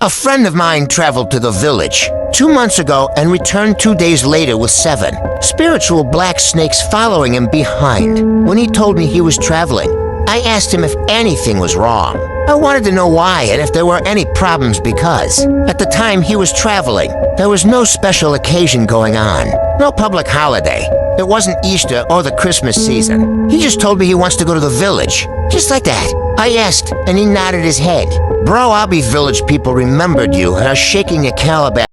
A friend of mine traveled to the village 2 months ago and returned 2 days later with 7 spiritual black snakes following him behind. When he told me he was traveling, I asked him if anything was wrong. I wanted to know why and if there were any problems because, at the time he was traveling, there was no special occasion going on, no public holiday. It wasn't Easter or the Christmas season. He just told me he wants to go to the village, just like that. I asked, and he nodded his head. Bro, Albee village people remembered you and are shaking your calabash.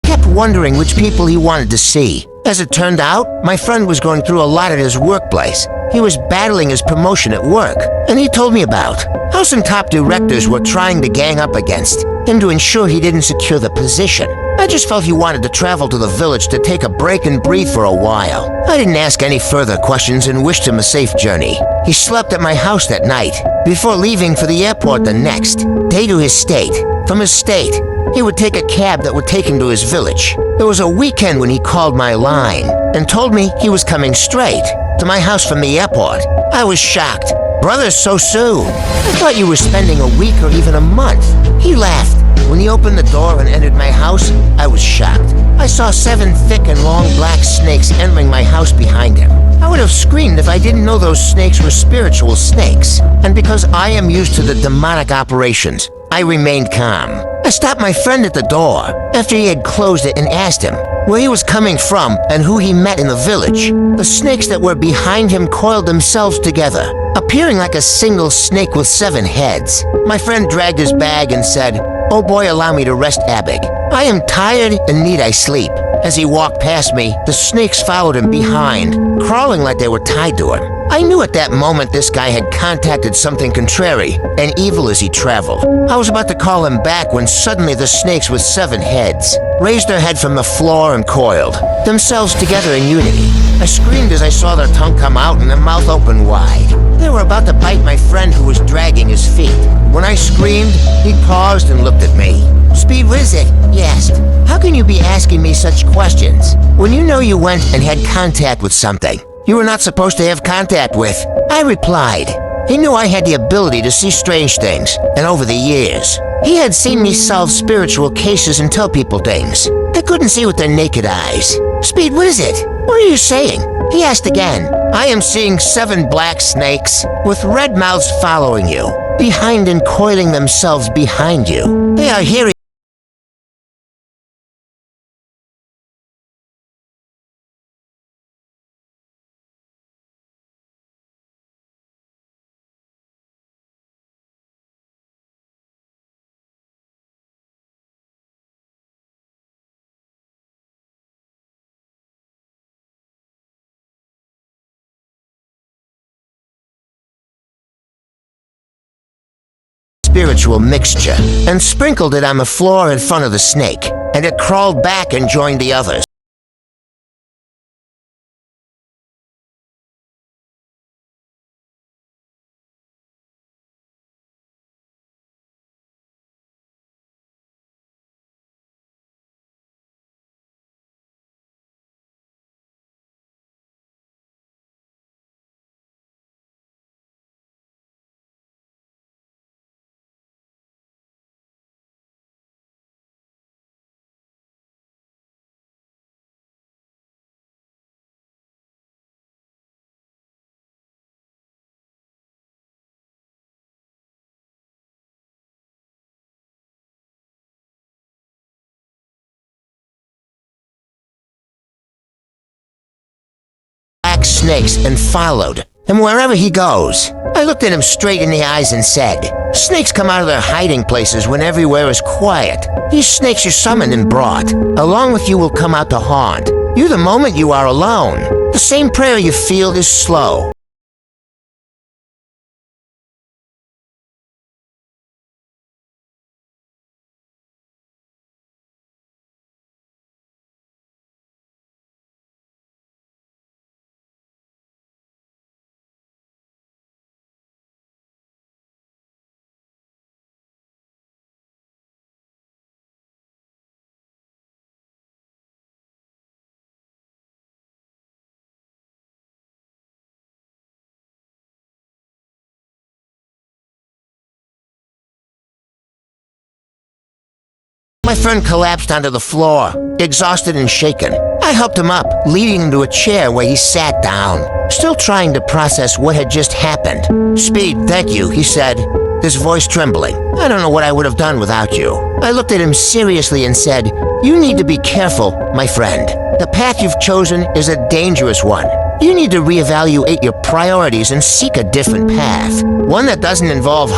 Kept wondering which people he wanted to see. As it turned out, my friend was going through a lot at his workplace. He was battling his promotion at work, and he told me about how some top directors were trying to gang up against him to ensure he didn't secure the position. I just felt he wanted to travel to the village to take a break and breathe for a while. I didn't ask any further questions and wished him a safe journey. He slept at my house that night, before leaving for the airport the next day to his state. From his state, he would take a cab that would take him to his village. It was a weekend when he called my line and told me he was coming straight to my house from the airport. I was shocked. Brother, so soon? I thought you were spending a week or even a month. He laughed. When he opened the door and entered my house, I was shocked. I saw 7 thick and long black snakes entering my house behind him. I would have screamed if I didn't know those snakes were spiritual snakes. And because I am used to the demonic operations, I remained calm. I stopped my friend at the door after he had closed it and asked him where he was coming from and who he met in the village. The snakes that were behind him coiled themselves together, appearing like a single snake with 7 heads. My friend dragged his bag and said, "Oh boy, allow me to rest, Abig. I am tired and need I sleep." As he walked past me, the snakes followed him behind, crawling like they were tied to him. I knew at that moment this guy had contacted something contrary and evil as he traveled. I was about to call him back when suddenly the snakes with 7 heads raised their head from the floor and coiled themselves together in unity. I screamed as I saw their tongue come out and their mouth open wide. They were about to bite my friend who was dragging his feet. When I screamed, he paused and looked at me. "Speed, what is it?" he asked. "How can you be asking me such questions when you know you went and had contact with something you were not supposed to have contact with?" I replied. He knew I had the ability to see strange things, and over the years, he had seen me solve spiritual cases and tell people things they couldn't see with their naked eyes. "Speed, what is it? What are you saying?" He asked again. "I am seeing 7 black snakes with red mouths following you, behind and coiling themselves behind you. They are here." Spiritual mixture and sprinkled it on the floor in front of the snake, and it crawled back and joined the others. Black snakes and followed him wherever he goes. I looked at him straight in the eyes and said, "Snakes come out of their hiding places when everywhere is quiet. These snakes are summoned and brought. Along with you will come out to haunt you the moment you are alone. The same prayer you feel is slow. My friend collapsed onto the floor, exhausted and shaken. I helped him up, leading him to a chair where he sat down, still trying to process what had just happened. "Speed, thank you," he said, his voice trembling. "I don't know what I would have done without you." I looked at him seriously and said, "You need to be careful, my friend. The path you've chosen is a dangerous one. You need to reevaluate your priorities and seek a different path, one that doesn't involve